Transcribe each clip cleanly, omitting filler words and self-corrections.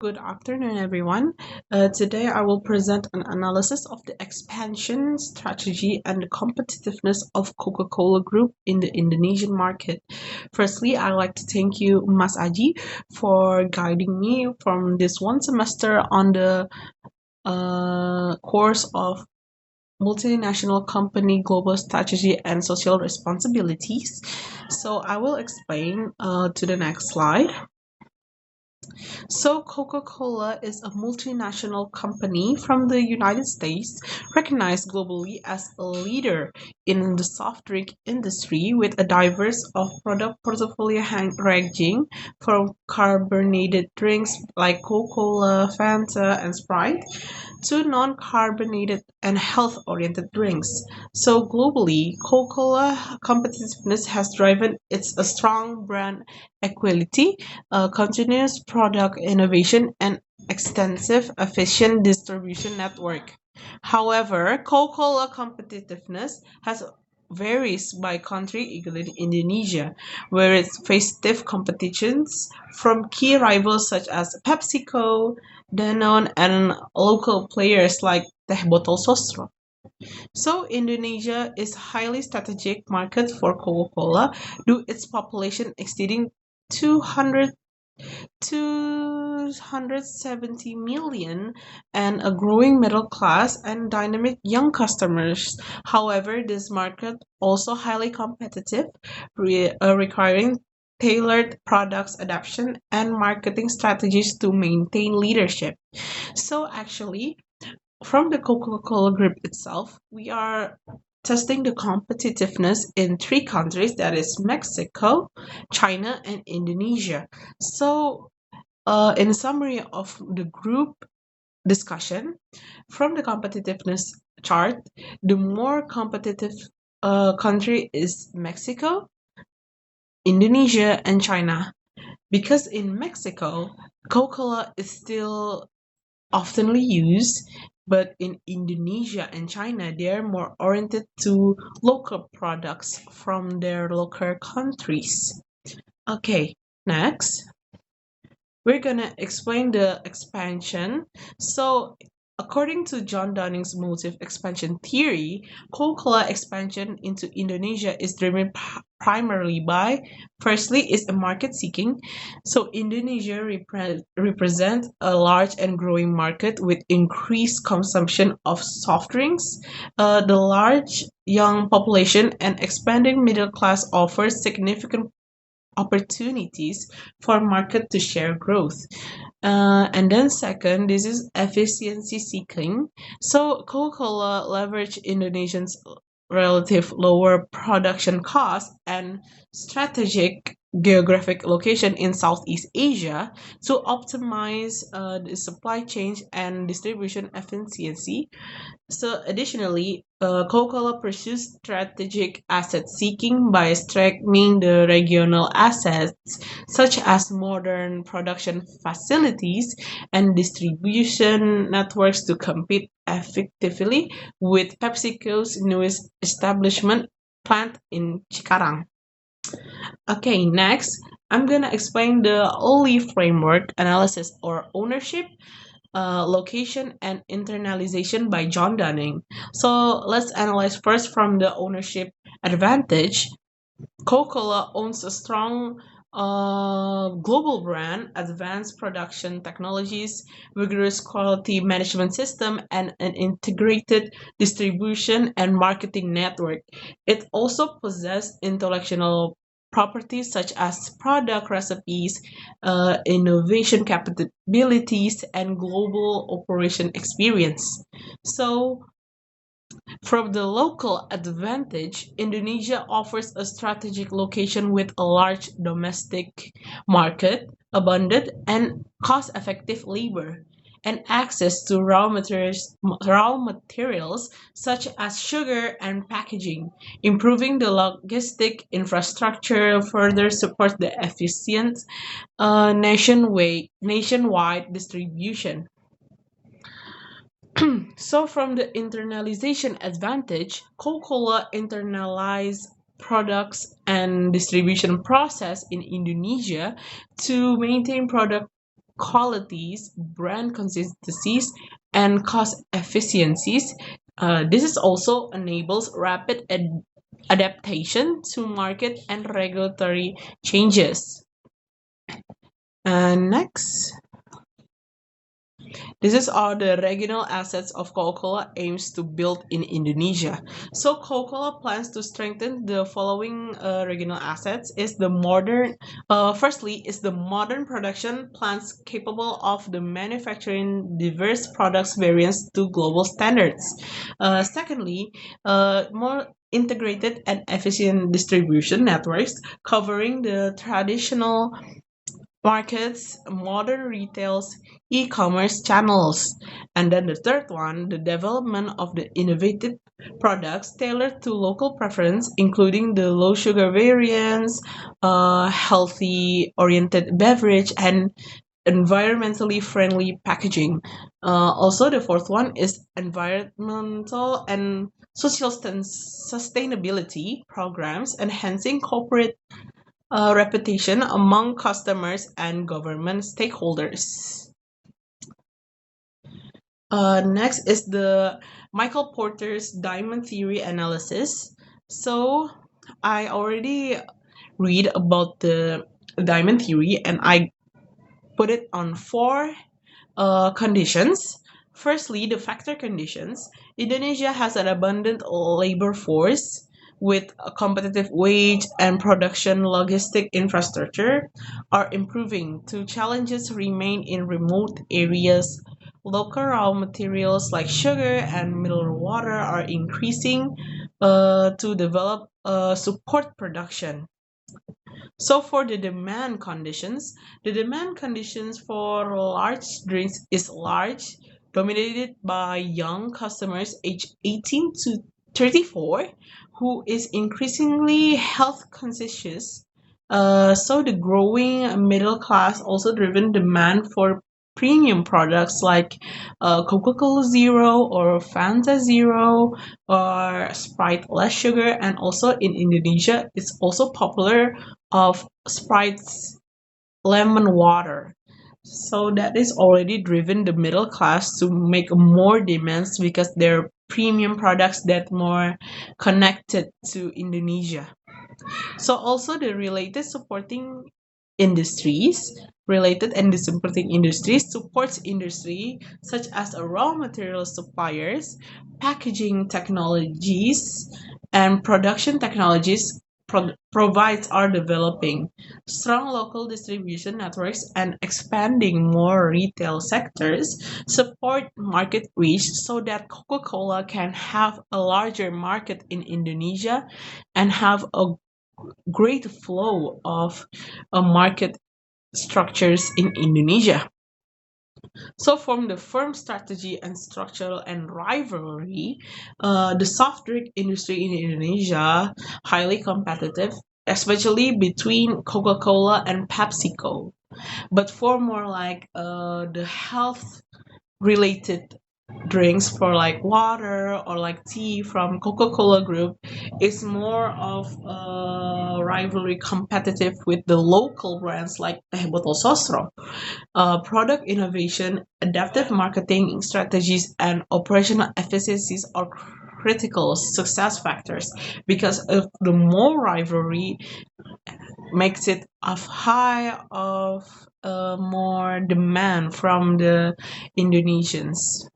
Good afternoon, everyone. Today I will present an analysis of the expansion strategy and the competitiveness of Coca-Cola Group in the Indonesian market. Firstly, I'd like to thank you, Mas Aji, for guiding me from this one semester on the course of multinational company global strategy and social responsibilities. So I will explain to the next slide. So Coca-Cola is a multinational company from the United States, recognized globally as a leader in the soft drink industry with a diverse of product portfolio ranging from carbonated drinks like Coca-Cola, Fanta, and Sprite to non-carbonated and health-oriented drinks. So globally, Coca-Cola competitiveness has driven its a strong brand equality, continuous product innovation, and extensive efficient distribution network. However, Coca-Cola competitiveness has varies by country, including Indonesia, where it faces stiff competitions from key rivals such as PepsiCo, Danone, and local players like Teh Botol Sosro. So Indonesia is highly strategic market for Coca-Cola due its population exceeding 200 270 million and a growing middle class and dynamic young customers. However, this market also highly competitive, requiring tailored products adaptation and marketing strategies to maintain leadership. So actually, from the Coca-Cola Group itself, we are testing the competitiveness in three countries, that is Mexico, China, and Indonesia. So, in summary of the group discussion, from the competitiveness chart, the more competitive country is Mexico, Indonesia, and China. Because in Mexico, Coca-Cola is still oftenly used, but in Indonesia and China, they are more oriented to local products from their local countries. Okay, next, we're gonna explain the expansion. So, according to John Dunning's motive expansion theory, Coca-Cola expansion into Indonesia is driven primarily by, firstly, is a market seeking. So, Indonesia represents a large and growing market with increased consumption of soft drinks. The large young population and expanding middle class offers significant opportunities for market to share growth. And then second, this is efficiency seeking. So Coca-Cola leverage Indonesians' relative lower production costs and strategic geographic location in Southeast Asia to optimize the supply chain and distribution efficiency. So additionally, Coca-Cola pursues strategic asset seeking by strengthening the regional assets such as modern production facilities and distribution networks to compete effectively with PepsiCo's newest establishment plant in Cikarang. Okay, next, I'm gonna explain the OLI framework analysis or ownership, location, and internalization by John Dunning. So let's analyze first from the ownership advantage. Coca-Cola owns a strong global brand, advanced production technologies, rigorous quality management system, and an integrated distribution and marketing network. It also possesses intellectual properties such as product recipes, innovation capabilities, and global operation experience. So, from the local advantage, Indonesia offers a strategic location with a large domestic market, abundant and cost-effective labor, and access to raw materials such as sugar and packaging. Improving the logistic infrastructure further supports the efficient nationwide distribution. So from the internalization advantage, Coca-Cola internalized products and distribution process in Indonesia to maintain product qualities, brand consistencies, and cost efficiencies. This is also enables rapid adaptation to market and regulatory changes. And next, this is all the regional assets of Coca-Cola aims to build in Indonesia. So Coca-Cola plans to strengthen the following regional assets. Firstly, is the modern production plants capable of the manufacturing diverse products variants to global standards. Secondly, more integrated and efficient distribution networks covering the traditional markets, modern retails, e-commerce channels. And then the third one, the development of the innovative products tailored to local preference, including the low sugar variants, healthy oriented beverage, and environmentally friendly packaging. Also, the fourth one is environmental and social sustainability programs, enhancing corporate reputation among customers and government stakeholders. Next is the Michael Porter's diamond theory analysis. So I already read about the diamond theory and I put it on four conditions. Firstly, the factor conditions. Indonesia has an abundant labor force with a competitive wage and production logistic infrastructure are improving. Two challenges remain in remote areas. Local raw materials like sugar and mineral water are increasing to develop support production. So for the demand conditions for large drinks is large, dominated by young customers aged 18 to 34, who is increasingly health conscious. So the growing middle class also driven demand for premium products like Coca-Cola Zero or Fanta Zero or Sprite less sugar, and also in Indonesia it's also popular of Sprite's lemon water. So that is already driven the middle class to make more demands because they're premium products that more connected to Indonesia. So also the related and the supporting industries supports industry such as raw material suppliers, packaging technologies, and production technologies provides are developing. Strong local distribution networks and expanding more retail sectors support market reach so that Coca-Cola can have a larger market in Indonesia and have a great flow of market structures in Indonesia. So, from the firm strategy and structural and rivalry, the soft drink industry in Indonesia highly competitive, especially between Coca-Cola and PepsiCo. But for more like the health related drinks for like water or like tea from Coca-Cola Group is more of a rivalry competitive with the local brands like Teh Botol Sosro. Product innovation, adaptive marketing strategies, and operational efficiencies are critical success factors because of the more rivalry makes it of high of more demand from the Indonesians.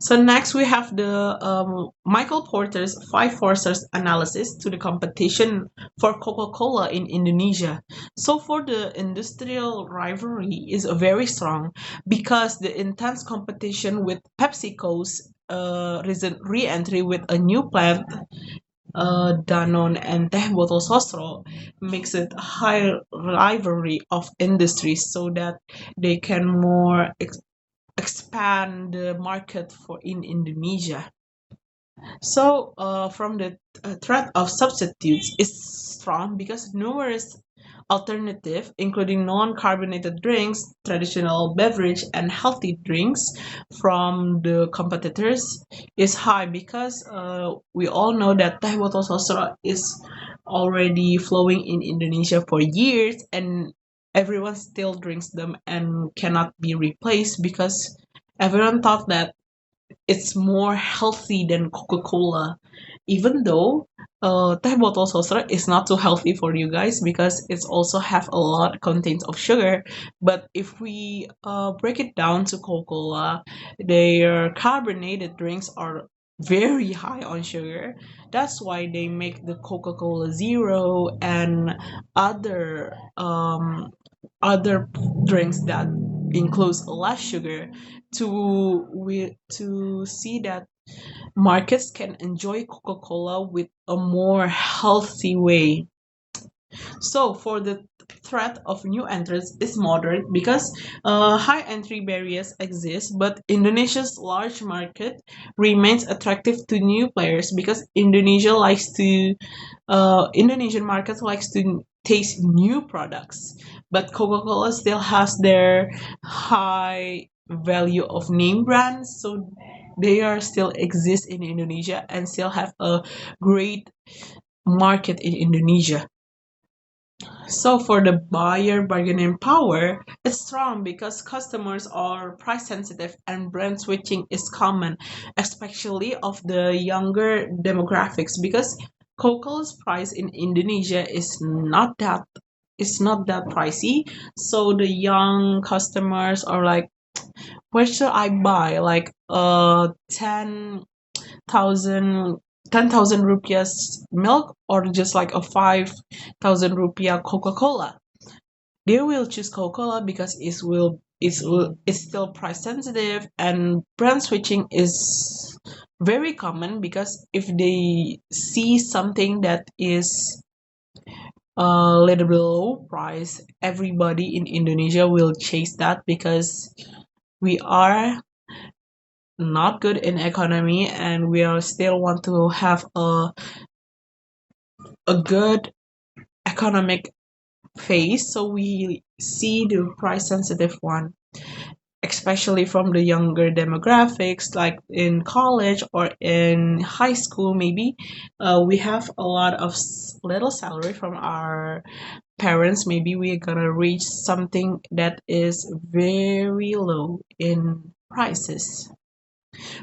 So next we have the Michael Porter's five forces analysis to the competition for Coca-Cola in Indonesia. So for the industrial rivalry is very strong because the intense competition with PepsiCo's recent re-entry with a new plant, Danone and Teh Botol Sosro, makes it a high rivalry of industries so that they can more expand the market for in Indonesia. So, from the threat of substitutes is strong because numerous alternative, including non-carbonated drinks, traditional beverage, and healthy drinks from the competitors is high because we all know that Teh Botol Sosro is already flowing in Indonesia for years and everyone still drinks them and cannot be replaced because everyone thought that it's more healthy than Coca-Cola, even though teh bottle saucer is not too healthy for you guys because it's also have a lot contains of sugar. But if we break it down to Coca-Cola, their carbonated drinks are very high on sugar. That's why they make the Coca-Cola Zero and other other drinks that includes less sugar to see that markets can enjoy Coca-Cola with a more healthy way. So for the threat of new entrants is moderate because high entry barriers exist, but Indonesia's large market remains attractive to new players because Indonesian market likes to taste new products, but Coca-Cola still has their high value of name brands, so they are still exist in Indonesia and still have a great market in Indonesia. So for the buyer bargaining power, it's strong because customers are price sensitive and brand switching is common, especially of the younger demographics because Coco's price in Indonesia is not that pricey. So the young customers are like, where should I buy? Like 10,000 10,000 rupiahs milk or just like a 5,000 rupiah Coca-Cola. They will choose Coca-Cola because it's still price sensitive and brand switching is very common because if they see something that is a little bit low price, everybody in Indonesia will chase that because we are not good in economy and we are still want to have a good economic phase, so we see the price sensitive one, especially from the younger demographics, like in college or in high school. Maybe we have a lot of little salary from our parents. Maybe we're gonna reach something that is very low in prices.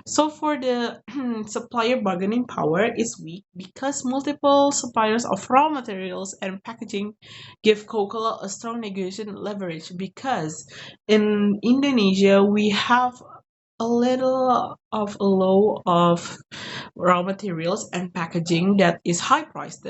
So for the supplier bargaining power is weak because multiple suppliers of raw materials and packaging give Coca-Cola a strong negotiation leverage because in Indonesia we have a little of a low of raw materials and packaging that is high priced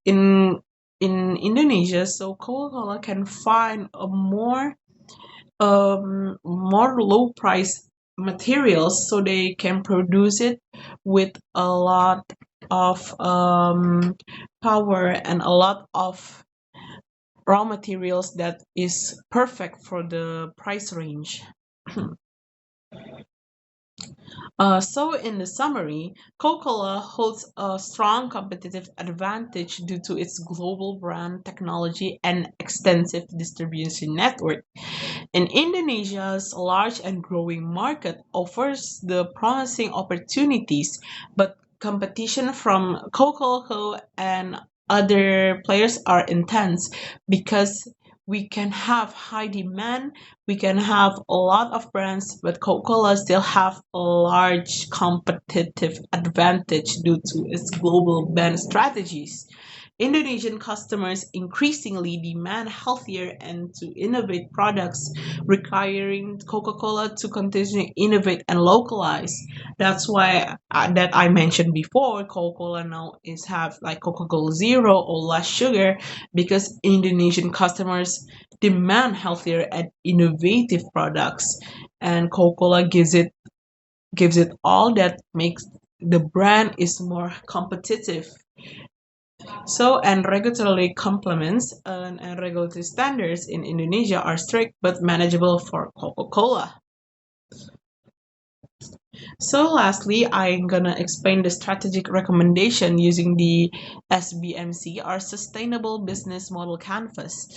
in in Indonesia, so Coca-Cola can find a more low price materials so they can produce it with a lot of power and a lot of raw materials that is perfect for the price range. So in the summary, Coca-Cola holds a strong competitive advantage due to its global brand technology and extensive distribution network. And Indonesia's large and growing market offers the promising opportunities, but competition from Coca-Cola and other players are intense because we can have high demand, we can have a lot of brands, but Coca-Cola still have a large competitive advantage due to its global brand strategies. Indonesian customers increasingly demand healthier and to innovate products, requiring Coca-Cola to continuously innovate and localize. That's why that I mentioned before, Coca-Cola now is have like Coca-Cola Zero or less sugar because Indonesian customers demand healthier and innovative products, and Coca-Cola gives it all that makes the brand is more competitive. So, and regulatory complements and regulatory standards in Indonesia are strict but manageable for Coca-Cola. So lastly, I'm gonna explain the strategic recommendation using the SBMC, our Sustainable Business Model Canvas.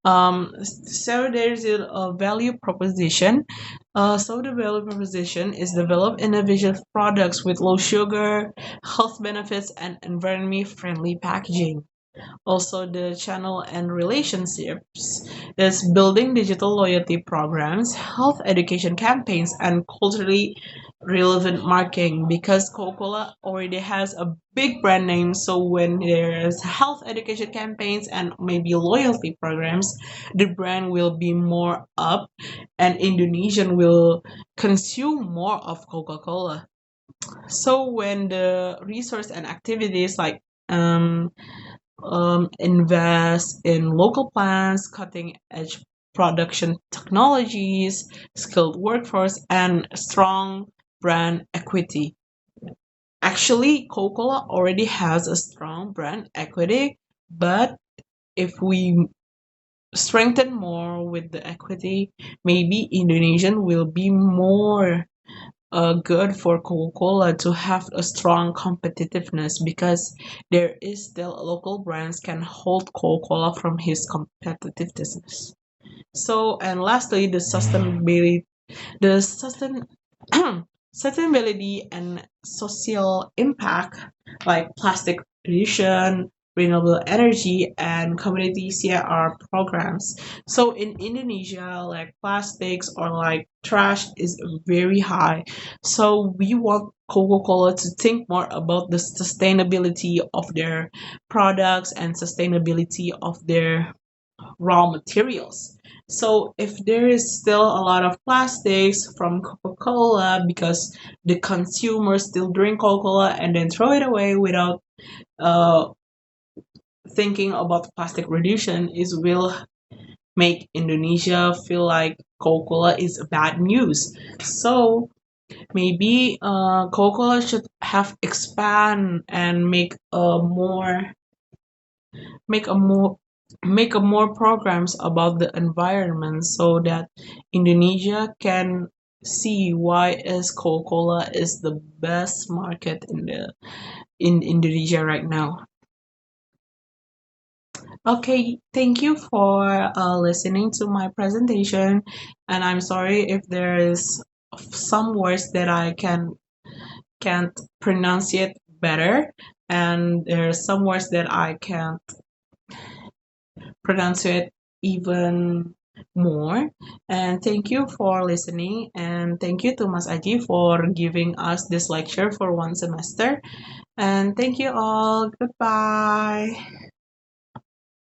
So there's a value proposition. So the value proposition is develop innovative products with low sugar, health benefits, and environment friendly packaging. Also, the channel and relationships is building digital loyalty programs, health education campaigns, and culturally relevant marketing because Coca-Cola already has a big brand name. So when there's health education campaigns and maybe loyalty programs, the brand will be more up and Indonesian will consume more of Coca-Cola. So when the resource and activities like um, invest in local plants, cutting edge production technologies, skilled workforce, and strong brand equity. Actually, Coca-Cola already has a strong brand equity, but if we strengthen more with the equity, maybe Indonesian will be more good for Coca-Cola to have a strong competitiveness because there is still local brands can hold Coca-Cola from his competitiveness. So, and lastly, the sustainability and social impact like plastic reduction, renewable energy, and community CIR programs. So in Indonesia, like plastics or like trash is very high. So we want Coca-Cola to think more about the sustainability of their products and sustainability of their raw materials. So if there is still a lot of plastics from Coca-Cola because the consumers still drink Coca-Cola and then throw it away without uh, thinking about plastic reduction, is will make Indonesia feel like Coca-Cola is bad news. So maybe Coca-Cola should have expand and make a more make a more programs about the environment so that Indonesia can see why is Coca-Cola is the best market in Indonesia right now. Okay, thank you for listening to my presentation, and I'm sorry if there is some words that I can't pronounce it better, and there are some words that I can't pronounce it even more. And thank you for listening. And thank you to Mas Aji for giving us this lecture for one semester. And thank you all. Goodbye.